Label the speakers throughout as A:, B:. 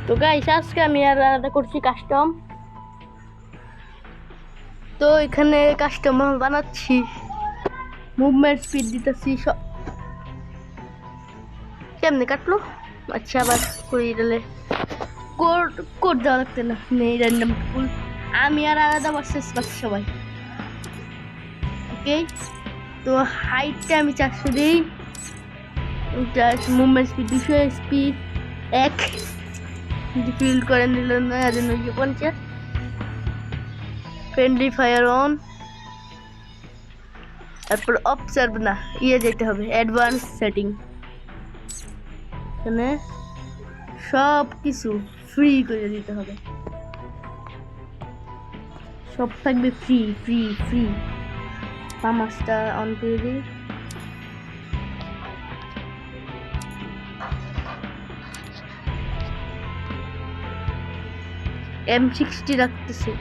A: তো গাইস আজকে আমি আর আলাদা করছি কাস্টম। তো এখানে কাস্টম বানাচ্ছি, মুভমেন্ট স্পিড দিতেছি সব। কেমনে কাটলো? আচ্ছা আবার করি দিলে কোড কোড দেওয়া লাগতে না, নেই র্যান্ডম পুল। আমি আর আলাদা ভার্সেস বাকি সবাই। ওকে, তো হাইটটা আমি 400 দিই, মুভমেন্ট স্পিড 200, স্পিড 1, ফিল্ড করে নিল না 950, ফ্রেন্ডলি ফায়ার অন। তারপর অবজার্ভ না যেতে হবে অ্যাডভান্স সেটিং। এখানে সব কিছু ফ্রি করে দিতে হবে, সব থাকবে ফ্রি ফ্রি ফ্রি। ফার্মাসটা অন করে দিই। M60 রাখতেছি,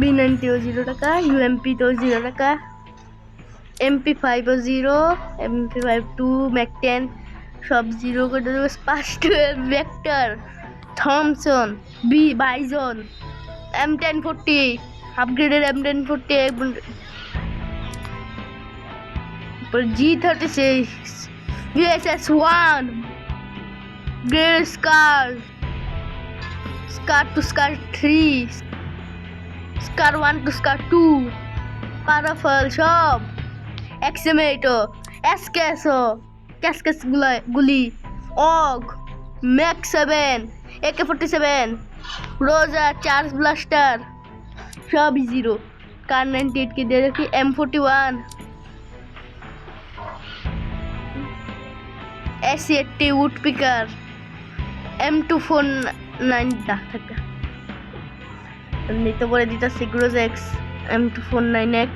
A: B90 ও 0 টাকা, UMP তো 0 টাকা, MP5 ও 0, MP5 2, Mac 10 সব 0 করে দেবো। স্পাস্ট vector, Thompson, Bizon, M1040 upgraded, M1040 G36, USS1 grade, SCAR two SCAR 3, SCAR 1 two SCAR 2, Parafal সব, এক্সএমএটো, এসকেসো, ক্যাসকেস গুলি, অগ, ম্যাক 7, AK47, রোজা, চার্জ ব্লাস্টার সব 0। কার 98 কে দিয়ে রাখি, M41, S80 উড পিকার, M249 না থাকে নিতে পরে দিতা সিগ্রোজ এক্স, M249X,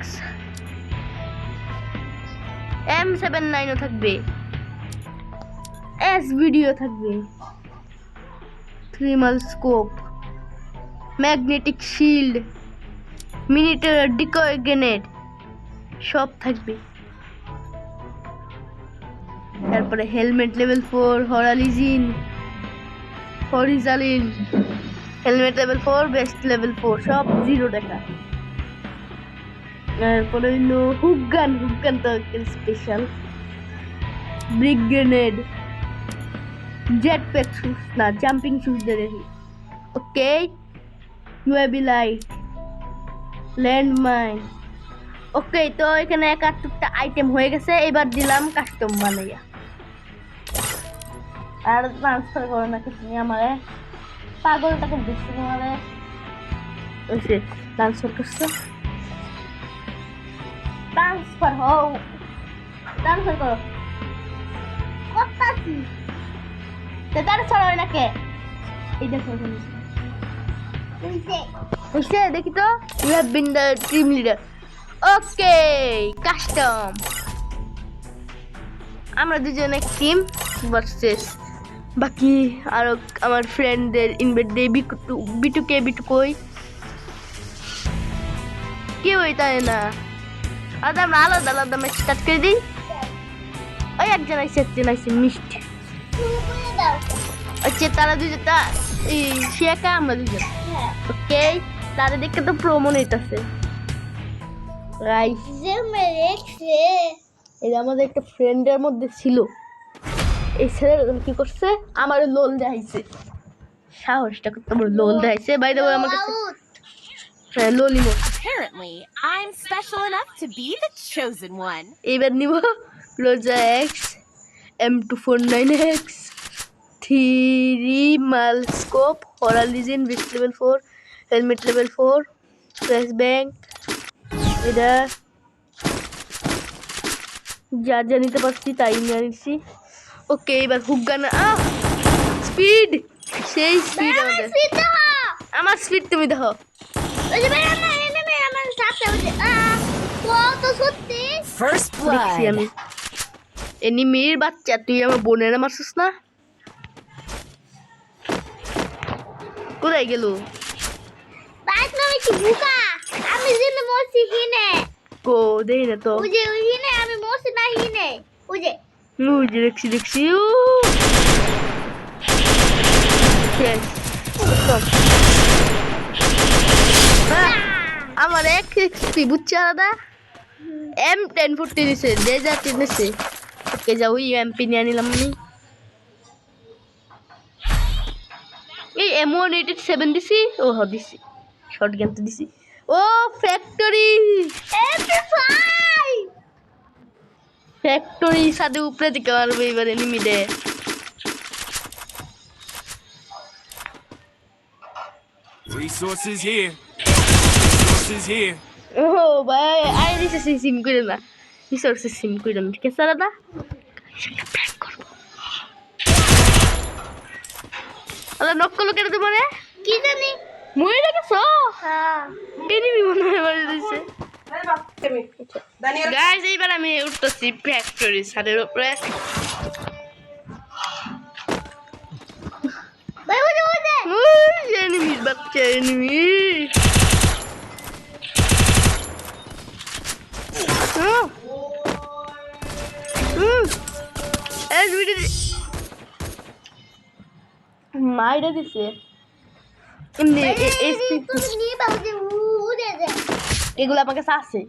A: M79 ও থাকবে, S ভিডিও থাকবে, থ্রিমাল স্কোপ, ম্যাগনেটিক শিল্ড, মিনিটার ডিকয় গ্রেনেড সব থাকবে। তারপরে হেলমেট লেভেল 4, হরিজালিন, হেলমেট লেভেল 4, বেস্ট লেভেল 4 সব 0 টাকা। তারপরে হইলো হুকগান তো special, brick grenade, jet pack shoes না জাম্পিং শুজ দিয়ে দেখি। Okay, UAV light, land mine. Okay, তো এখানে 71টা আইটেম হয়ে গেছে। এবার দিলাম কাস্টম বানাইয়া। আর ট্রান্সফার করো না কিছু নিয়ে আমারে পাগলটা করে দিচ্ছে তোমারে। ওইসে ট্রান্সফার করছো, ট্রান্সফার করো করতাছি। ট্রান্সফার হয় না কে? এই দেখো হইছে দেখি তো, you have been the team leader. Okay, custom আমরা দুজন এক টিম ভার্সেস বাকি আরো আমার ফ্রেন্ডদের ইনভাইট দেই। বিটু কই কেউ তাই না, আলাদা আমরা আলাদা ম্যাচ স্টার্ট করে দিই। ওই একজন আইসে মিষ্টি। আচ্ছা তারা দুজন, সে একা আমরা দুজন। ওকে, তারা দেখে তো প্রোমো নিতেছে। এটা আমাদের একটা ফ্রেন্ডের মধ্যে ছিল। এই ছেলেটা কি করছে, আমার লোল দেখাইছে, সাহসটা করতে আমার লোল দেখাইছে। বাই দ্য ওয়ে আমার কাছে লোলি মো।
B: Apparently, I'm special enough to be the chosen one.
A: এবার নিব রোজা এক্স, M249X, 3 মাল স্কোপ, হরালিজিন, vest level 4, helmet level 4, flash bang. এটা যা নিতে পারছি তাই নিয়ে নিচ্ছি। ওকে, এবার হুকগান, স্পিড, সেই স্পিড আমাদের। আমার স্পিড তুমি দেখো।
B: First
A: দেখছি
B: blood.
A: আমি এনিমির বাচ্চা, তুই আমার বোনের মারছিস না? কোথায় গেল? কো দেই না তো,
C: আমি মরছি না হিনে,
A: দেখছি আমার এক এক্সপি বুঝছে আলাদা M1040 দিছে যে যা কিনেছে ওকে যাও এমপি নিয়ে নিলাম আমি এই M187 দিছি ও হ দিছি শটগান তো দিছি ও ফ্যাক্টরি ফ্যাক্টরি সাথে উপরে দিকে মারবে এবার এনিমিডে
C: Resources here. Resources here.
A: ও ভাই আই দিছে সিম করে না রিসোর্সেস সিম করে না ঠিক আছে দাদা আলা নক করলো কেন তোমারে কি জানি মরে গেছো হ্যাঁ এনিমি মনে হয় মারি দিছে গাইস এইবার আমি উঠতেছি ফ্যাক্টরি ছাদের উপরে ভাই ওই এনিমি বাচ্চা এনিমি মাইরা দিছে এমনি এগুলো আমার কাছে আছে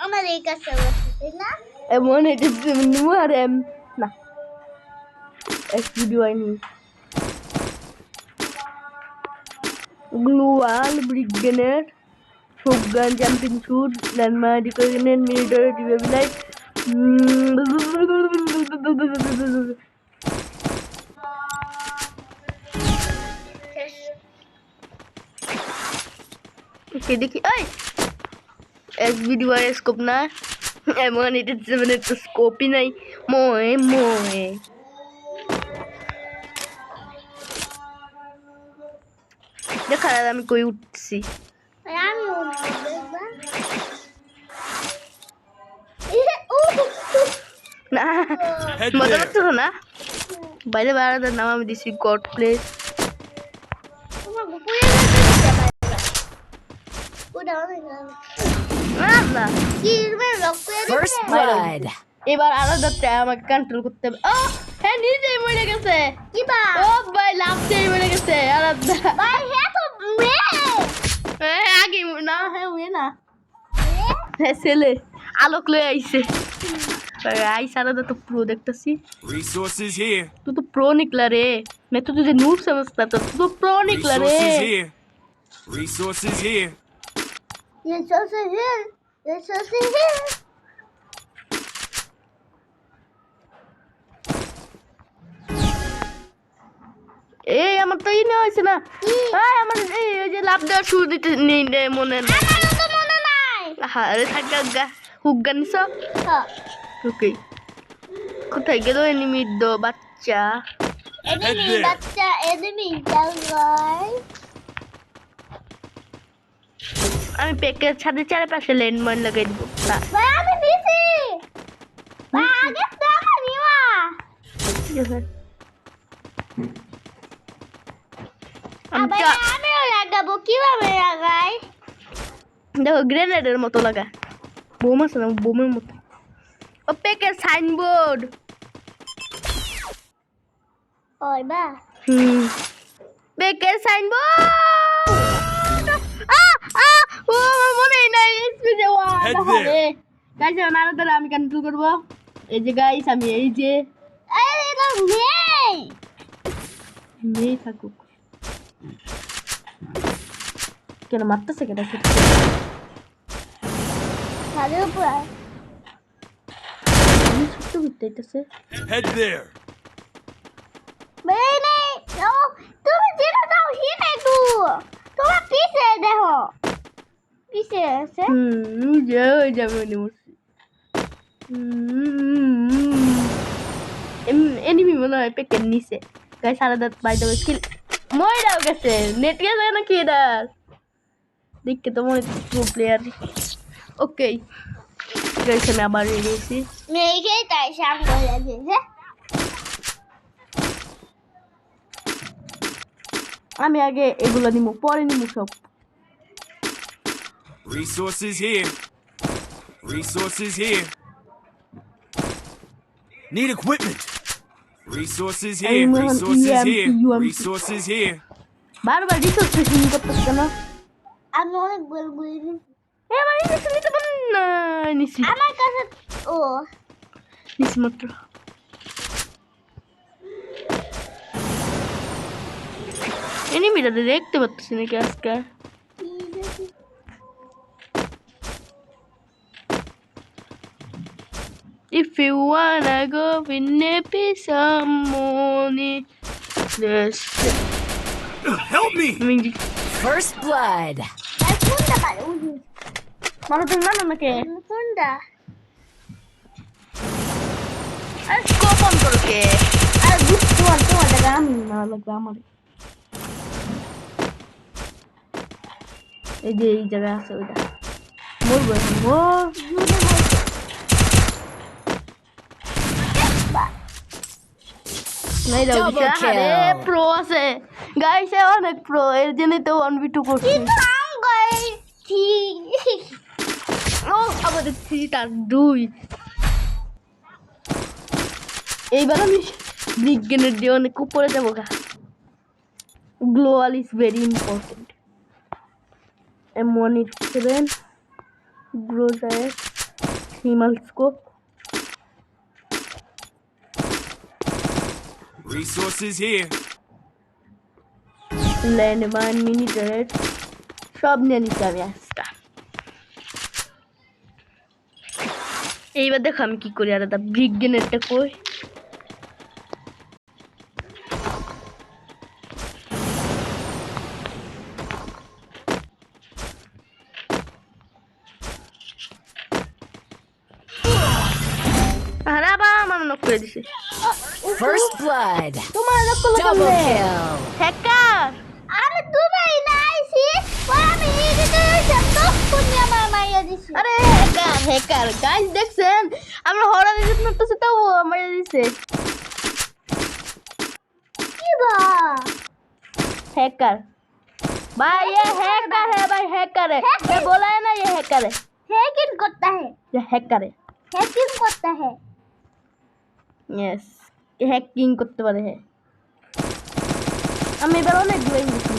D: আমার এই কাছে না
A: এমন এটা আর এম না ভিডিও আইনি গ্লুয়াল ব্রিগেডের শটগান জাম্পিং শুট ল্যান্ডমার্ক ডিকোনেট মিলিটারি ডিভাইস ওকে দেখি এই এস ভিডিও আর স্কোপ না এমন এটা মানে তো স্কোপই নাই মোয়ে মোয়ে দেখা আমি কই উঠছি
D: আমি
A: না মজা করছো না বাইরে বাইরে নাম আমি দিছি গড প্লেস
D: তোমার গুপুরে
A: না
D: কি মানে লক করে
B: First blood.
A: এবার আলাদাতে আমাকে কন্ট্রোল করতে হবে ও হ্যাঁ নিজেই মরে গেছে
D: কি বা
A: ও ভাই লাভ দিয়ে মরে গেছে আলাদা
D: ভাই হে তো
A: হ্যাঁ আগে না হ্যাঁ ওই না হ্যাঁ ছেলে আলোক লয়ে আইছে আইস আলাদা তো প্রো দেখতেছি
C: Resources here.
A: तू तो प्रो निकला रे मैं तो तुझे नूब समझता था तू तो प्रो निकला रे
C: Resources here. Resources here.
D: resources here
A: এই আমার তো ই না হইছে না এই আমার এই যে লাভ দেওয়ার শুরু দিতে নেই রে মনে না
D: আমারও তো মনে নাই
A: আরে থাকা গা হুগা নিছ
D: হ্যাঁ
A: ওকে কোথায় গেল এনিমি দো বাচ্চা
D: enemy বাচ্চা enemy জায়গায়
A: আমি পেকের ছাদে চারপাশে ল্যান্ডমাইন লাগাই দিব
D: ভাই আমি দিছি ভাই আগে তো আমার নিবা আবার আমিও লাগাবো কিভাবে লাগাই
A: দেখো গ্রেনেডের মতো লাগা বোম আছে না বোমের মতো ও পেকের সাইনবোর্ড
D: ওই বা
A: পেকের সাইনবোর্ড ও আমার মনে নাই এসপি দেওয়া
C: Head there.
A: গাইস নানা দাদা আমি কন্ট্রোল করব এই যে গাইস আমি এই যে
D: আরে এটা নেই
A: নেই থাকুক কেন মারতেছে কেন
D: ছাদের উপর
A: আমি ছোট্ট ঘুরতে আইতেছে
C: Head there.
D: ভাই নেই ও তুমি যেটা দাও হিনে তো তোমার পিছে দেখো পিছে আছে
A: যাবে মনে মরছি এনিমি মনে হয় পেকের নিচে গাইস আলাদা বাইরে স্কিল ময়রাও গেছে নেট গেছে নাকি এটা দেখতে তো মনে হচ্ছে প্রো প্লেয়ার ওকে গাইস আমি আবার এসেছি
D: মেয়েকে তাই শাম করে দিয়েছে
A: আমি আগে এগুলো নিমু পরে নিমু সব
C: Resources here. Resources here. Need equipment. Resources here.
A: Anyone
C: Resources
A: EMP,
C: here.
A: UMP.
C: Resources here.
A: বারবার রিসোর্স ফিশিং করতেছ কেন?
D: আমি অনেক বলবো
A: আমার রিসোর্স নিতে পারেন না। নিছি
D: আমার কাছে ও
A: নিছি মাত্র। এনিমিটা দেখতে পাচ্ছি নাকি আজকে? If you wanna go with me, some money. Yes.
C: Help me!
B: First blood.
D: কোনটা পারে উনি
A: Mana তুমি জানো নাকি?
D: কোনটা
A: আরে স্কোপ অন করো কে?
D: আর বুঝতে
A: তোমার জায়গা আমি না লাগবে আমার। এই যে এই জায়গা আছে ওইটা। মরবো এখন। ও নাই দাও
B: Double
A: দিশা। আরে
B: kill.
A: প্রো আছে গাইস, অনেক প্রো, এর জন্যই তো 1v2 করছি।
D: আম গইছি
A: ও আমাদের 3 তার 2। এইবার আমি ব্রিগেডের দিয়ে অনেক উপরে যাবো গা। Gloo wall is very important. M187 Groza হিমাল scope
C: Resources here.
A: Landmine mini turret সব নিয়ে নিচ্ছি আমি আজকে। এইবার দেখো আমি কি করি। আলাদা ব্রিগেডেরটা কই? আরে আবার আমার নক করে দিছে।
B: First blood.
A: তোমার নক করলো
B: Double
A: কেমনে?
B: kill.
A: হ্যাকার।
D: আমি দুবাই নাইছি আমি এদিকে শব্দ শুনি আমার মাইয়া দিছি
A: আরে হ্যাকার হ্যাকার গাইস দেখছেন আমরা হরার রিজেক্ট করতেছি তো ও আমায় দিছে।
D: কি বা
A: हैकर भाई, ये हैकर है भाई, हैकर है। ये बोला है ना, ये हैकर है,
D: हैकिंग करता है
A: ये हैकर है।
D: हैकिंग करता है
A: यस, ये हैकिंग করতে পারে। है আমি এবার অনেক দূরে গেছি।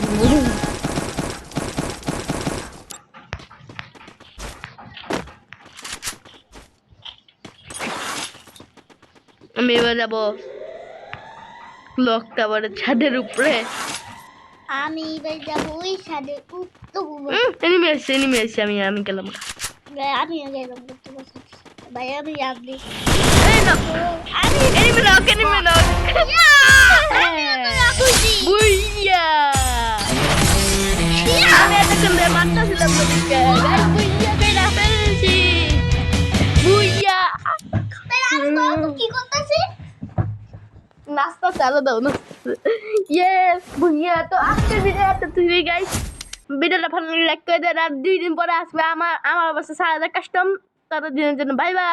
A: আমি এবার যাব ক্লক টাওয়ারের ছাদের উপরে।
D: আমি এবার যাবো ওই সাথে
A: এনিমি আসছে আমি গেলাম।
D: আমি গেলাম করতে বসে ভাই আমি আপনি
A: এই না
D: আমি
A: এনিমি না বুইয়া আমি এতক্ষণ ধরে মারতেছিলাম তোদেরকে। গাইস বুইয়া কইরা ফেলছি। বুইয়া
D: কি করতেছি
A: নাস্তা চালু দাও না। ইয়েস বুইয়া। তো আজকের ভিডিওটা তুমি গাইস ভিডিওটা ভালো লাগলে লাইক করে দেন। আর 2 দিন পরে আসবে আমার অবস্থা 4000 কাস্টম। ততদিনের জন্য বাই বাই।